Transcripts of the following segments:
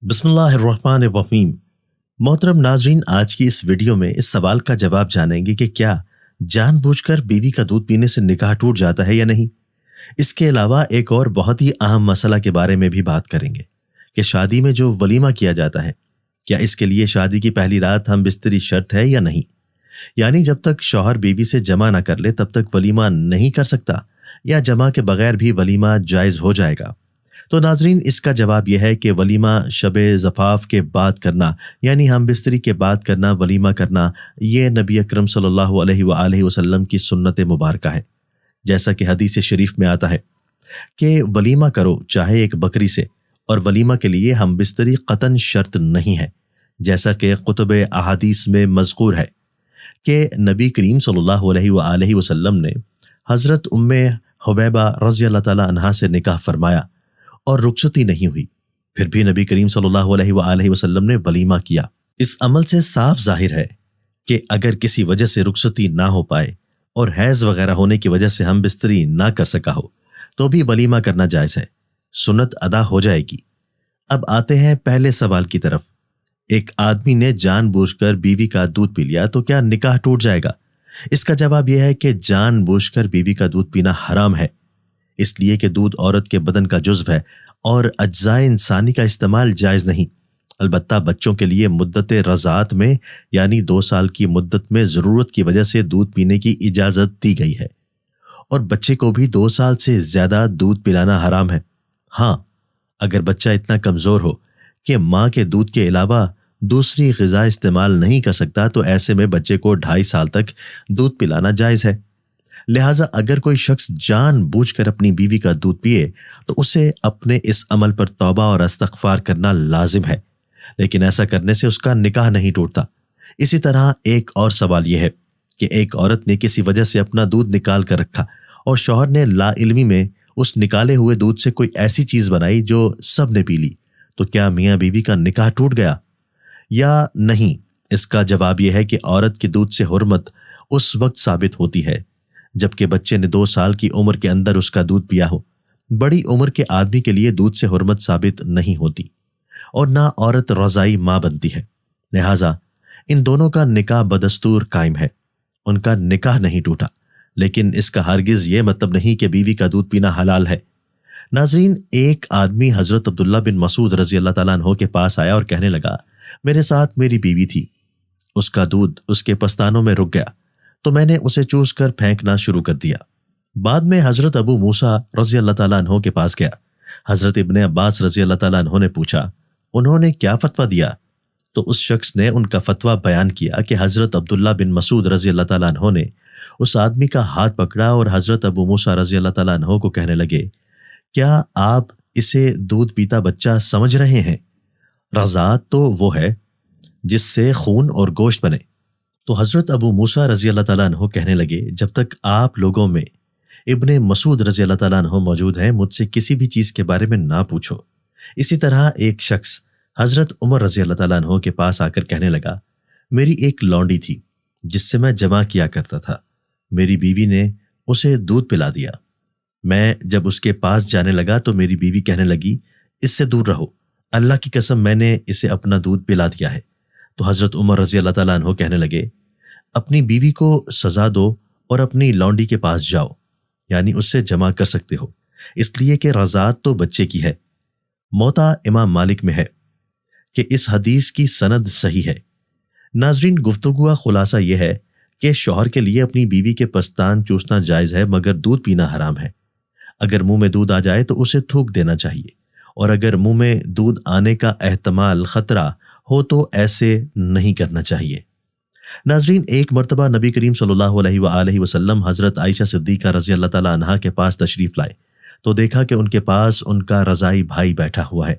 بسم اللہ الرحمن الرحیم۔ محترم ناظرین، آج کی اس ویڈیو میں اس سوال کا جواب جانیں گے کہ کیا جان بوجھ کر بیوی کا دودھ پینے سے نکاح ٹوٹ جاتا ہے یا نہیں۔ اس کے علاوہ ایک اور بہت ہی اہم مسئلہ کے بارے میں بھی بات کریں گے کہ شادی میں جو ولیمہ کیا جاتا ہے، کیا اس کے لیے شادی کی پہلی رات ہم بستری شرط ہے یا نہیں، یعنی جب تک شوہر بیوی سے جمع نہ کر لے تب تک ولیمہ نہیں کر سکتا، یا جمع کے بغیر بھی ولیمہ جائز ہو جائے گا۔ تو ناظرین، اس کا جواب یہ ہے کہ ولیمہ شب زفاف کے بعد کرنا، یعنی ہم بستری کے بعد کرنا، ولیمہ کرنا، یہ نبی اکرم صلی اللہ علیہ وآلہ وسلم کی سنت مبارکہ ہے۔ جیسا کہ حدیث شریف میں آتا ہے کہ ولیمہ کرو چاہے ایک بکری سے، اور ولیمہ کے لیے ہم بستری قطعاً شرط نہیں ہے، جیسا کہ کتب احادیث میں مذکور ہے کہ نبی کریم صلی اللہ علیہ وآلہ وسلم نے حضرت ام حبیبہ رضی اللہ تعالیٰ عنہا سے نکاح فرمایا اور رخصتی نہیں ہوئی، پھر بھی نبی کریم صلی اللہ علیہ وآلہ وسلم نے ولیمہ کیا۔ اس عمل سے صاف ظاہر ہے کہ اگر کسی وجہ سے رخصتی نہ ہو پائے اور حیض وغیرہ ہونے کی وجہ سے ہم بستری نہ کر سکا ہو تو بھی ولیمہ کرنا جائز ہے، سنت ادا ہو جائے گی۔ اب آتے ہیں پہلے سوال کی طرف۔ ایک آدمی نے جان بوجھ کر بیوی کا دودھ پی لیا تو کیا نکاح ٹوٹ جائے گا؟ اس کا جواب یہ ہے کہ جان بوجھ کر بیوی کا دودھ پینا حرام ہے، اس لیے کہ دودھ عورت کے بدن کا جزو ہے اور اجزائے انسانی کا استعمال جائز نہیں۔ البتہ بچوں کے لیے مدت رضاعت میں، یعنی 2 سال کی مدت میں ضرورت کی وجہ سے دودھ پینے کی اجازت دی گئی ہے، اور بچے کو بھی 2 سال سے زیادہ دودھ پلانا حرام ہے۔ ہاں، اگر بچہ اتنا کمزور ہو کہ ماں کے دودھ کے علاوہ دوسری غذا استعمال نہیں کر سکتا تو ایسے میں بچے کو 2.5 سال تک دودھ پلانا جائز ہے۔ لہٰذا اگر کوئی شخص جان بوجھ کر اپنی بیوی کا دودھ پیے تو اسے اپنے اس عمل پر توبہ اور استغفار کرنا لازم ہے، لیکن ایسا کرنے سے اس کا نکاح نہیں ٹوٹتا۔ اسی طرح ایک اور سوال یہ ہے کہ ایک عورت نے کسی وجہ سے اپنا دودھ نکال کر رکھا اور شوہر نے لا علمی میں اس نکالے ہوئے دودھ سے کوئی ایسی چیز بنائی جو سب نے پی لی، تو کیا میاں بیوی کا نکاح ٹوٹ گیا یا نہیں؟ اس کا جواب یہ ہے کہ عورت کے دودھ سے حرمت اس وقت ثابت ہوتی ہے جبکہ بچے نے 2 سال کی عمر کے اندر اس کا دودھ پیا ہو۔ بڑی عمر کے آدمی کے لیے دودھ سے حرمت ثابت نہیں ہوتی، اور نہ عورت رضائی ماں بنتی ہے، لہٰذا ان دونوں کا نکاح بدستور قائم ہے، ان کا نکاح نہیں ٹوٹا۔ لیکن اس کا ہرگز یہ مطلب نہیں کہ بیوی کا دودھ پینا حلال ہے۔ ناظرین، ایک آدمی حضرت عبداللہ بن مسعود رضی اللہ تعالیٰ عنہ کے پاس آیا اور کہنے لگا، میرے ساتھ میری بیوی تھی، اس کا دودھ اس کے پستانوں میں رک گیا تو میں نے اسے چوس کر پھینکنا شروع کر دیا۔ بعد میں حضرت ابو موسیٰ رضی اللہ تعالیٰ عنہ کے پاس گیا۔ حضرت ابن عباس رضی اللہ تعالیٰ عنہ نے پوچھا، انہوں نے کیا فتویٰ دیا؟ تو اس شخص نے ان کا فتویٰ بیان کیا کہ حضرت عبداللہ بن مسعود رضی اللہ تعالیٰ عنہ نے اس آدمی کا ہاتھ پکڑا اور حضرت ابو موسیٰ رضی اللہ تعالیٰ عنہ کو کہنے لگے، کیا آپ اسے دودھ پیتا بچہ سمجھ رہے ہیں؟ رضاعت تو وہ ہے جس سے خون اور گوشت بنے۔ تو حضرت ابو موسیٰ رضی اللہ تعالیٰ عنہ کہنے لگے، جب تک آپ لوگوں میں ابن مسعود رضی اللہ تعالیٰ عنہ موجود ہیں مجھ سے کسی بھی چیز کے بارے میں نہ پوچھو۔ اسی طرح ایک شخص حضرت عمر رضی اللہ تعالیٰ عنہ کے پاس آ کر کہنے لگا، میری ایک لونڈی تھی جس سے میں جمع کیا کرتا تھا، میری بیوی نے اسے دودھ پلا دیا۔ میں جب اس کے پاس جانے لگا تو میری بیوی کہنے لگی، اس سے دور رہو، اللہ کی قسم میں نے اسے اپنا دودھ پلا دیا ہے۔ تو حضرت عمر رضی اللہ تعالیٰ عنہ کہنے لگے، اپنی بیوی کو سزا دو اور اپنی لونڈی کے پاس جاؤ، یعنی اس سے جمع کر سکتے ہو، اس لیے کہ رضاعت تو بچے کی ہے۔ موطا امام مالک میں ہے کہ اس حدیث کی سند صحیح ہے۔ ناظرین، گفتگو کا خلاصہ یہ ہے کہ شوہر کے لیے اپنی بیوی کے پستان چوسنا جائز ہے مگر دودھ پینا حرام ہے۔ اگر منہ میں دودھ آ جائے تو اسے تھوک دینا چاہیے، اور اگر منہ میں دودھ آنے کا احتمال خطرہ ہو تو ایسے نہیں کرنا چاہیے۔ ناظرین، ایک مرتبہ نبی کریم صلی اللہ علیہ وآلہ وسلم حضرت عائشہ صدیقہ رضی اللہ تعالیٰ عنہا کے پاس تشریف لائے تو دیکھا کہ ان کے پاس ان کا رضائی بھائی بیٹھا ہوا ہے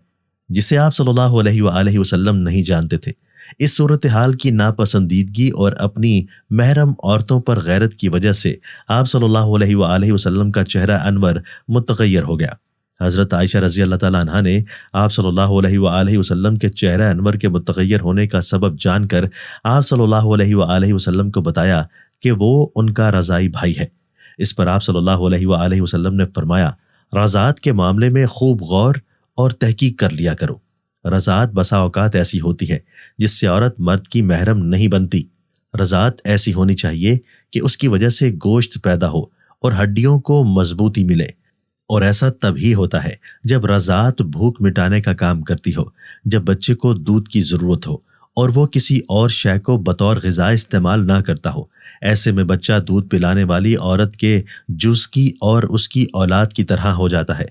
جسے آپ صلی اللہ علیہ وآلہ وسلم نہیں جانتے تھے۔ اس صورتحال کی ناپسندیدگی اور اپنی محرم عورتوں پر غیرت کی وجہ سے آپ صلی اللہ علیہ وآلہ وسلم کا چہرہ انور متغیر ہو گیا۔ حضرت عائشہ رضی اللہ تعالیٰ عنہا نے آپ صلی اللہ علیہ وآلہ وسلم کے چہرہ انور کے متغیر ہونے کا سبب جان کر آپ صلی اللہ علیہ وآلہ وسلم کو بتایا کہ وہ ان کا رضائی بھائی ہے۔ اس پر آپ صلی اللہ علیہ وآلہ وسلم نے فرمایا، رضاعت کے معاملے میں خوب غور اور تحقیق کر لیا کرو، رضاعت بسا اوقات ایسی ہوتی ہے جس سے عورت مرد کی محرم نہیں بنتی۔ رضاعت ایسی ہونی چاہیے کہ اس کی وجہ سے گوشت پیدا ہو اور ہڈیوں کو مضبوطی ملے، اور ایسا تب ہی ہوتا ہے جب رضاعت بھوک مٹانے کا کام کرتی ہو، جب بچے کو دودھ کی ضرورت ہو اور وہ کسی اور شے کو بطور غذا استعمال نہ کرتا ہو۔ ایسے میں بچہ دودھ پلانے والی عورت کے جز کی اور اس کی اولاد کی طرح ہو جاتا ہے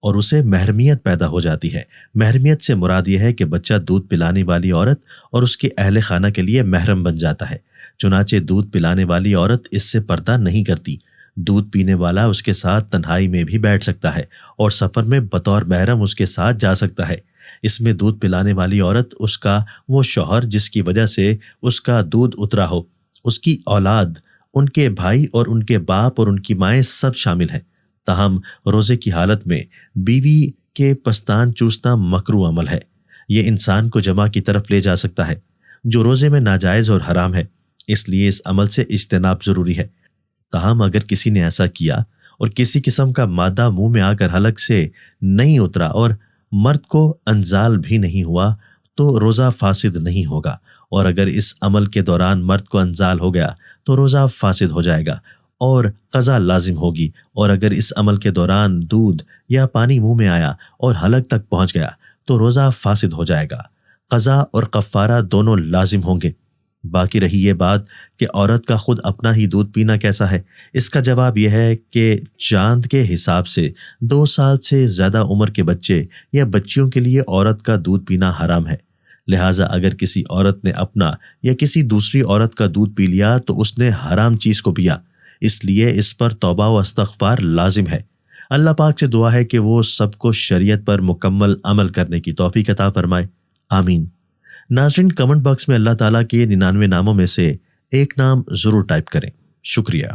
اور اسے محرمیت پیدا ہو جاتی ہے۔ محرمیت سے مراد یہ ہے کہ بچہ دودھ پلانے والی عورت اور اس کے اہل خانہ کے لیے محرم بن جاتا ہے۔ چنانچہ دودھ پلانے والی عورت اس سے پردہ نہیں کرتی۔ دودھ پینے والا اس کے ساتھ تنہائی میں بھی بیٹھ سکتا ہے اور سفر میں بطور محرم اس کے ساتھ جا سکتا ہے۔ اس میں دودھ پلانے والی عورت، اس کا وہ شوہر جس کی وجہ سے اس کا دودھ اترا ہو، اس کی اولاد، ان کے بھائی اور ان کے باپ اور ان کی مائیں سب شامل ہیں۔ تاہم روزے کی حالت میں بیوی کے پستان چوسنا مکروہ عمل ہے۔ یہ انسان کو جمع کی طرف لے جا سکتا ہے جو روزے میں ناجائز اور حرام ہے، اس لیے اس عمل سے اجتناب ضروری ہے۔ تاہم اگر کسی نے ایسا کیا اور کسی قسم کا مادہ منہ میں آ کر حلق سے نہیں اترا اور مرد کو انزال بھی نہیں ہوا تو روزہ فاسد نہیں ہوگا، اور اگر اس عمل کے دوران مرد کو انزال ہو گیا تو روزہ فاسد ہو جائے گا اور قضا لازم ہوگی، اور اگر اس عمل کے دوران دودھ یا پانی منہ میں آیا اور حلق تک پہنچ گیا تو روزہ فاسد ہو جائے گا۔ قضا اور کفارہ دونوں لازم ہوں گے۔ باقی رہی یہ بات کہ عورت کا خود اپنا ہی دودھ پینا کیسا ہے، اس کا جواب یہ ہے کہ چاند کے حساب سے 2 سال سے زیادہ عمر کے بچے یا بچیوں کے لیے عورت کا دودھ پینا حرام ہے۔ لہٰذا اگر کسی عورت نے اپنا یا کسی دوسری عورت کا دودھ پی لیا تو اس نے حرام چیز کو پیا، اس لیے اس پر توبہ و استغفار لازم ہے۔ اللہ پاک سے دعا ہے کہ وہ سب کو شریعت پر مکمل عمل کرنے کی توفیق عطا فرمائے، آمین۔ ناظرین، کمنٹ باکس میں اللہ تعالیٰ کے 99 ناموں میں سے ایک نام ضرور ٹائپ کریں۔ شکریہ۔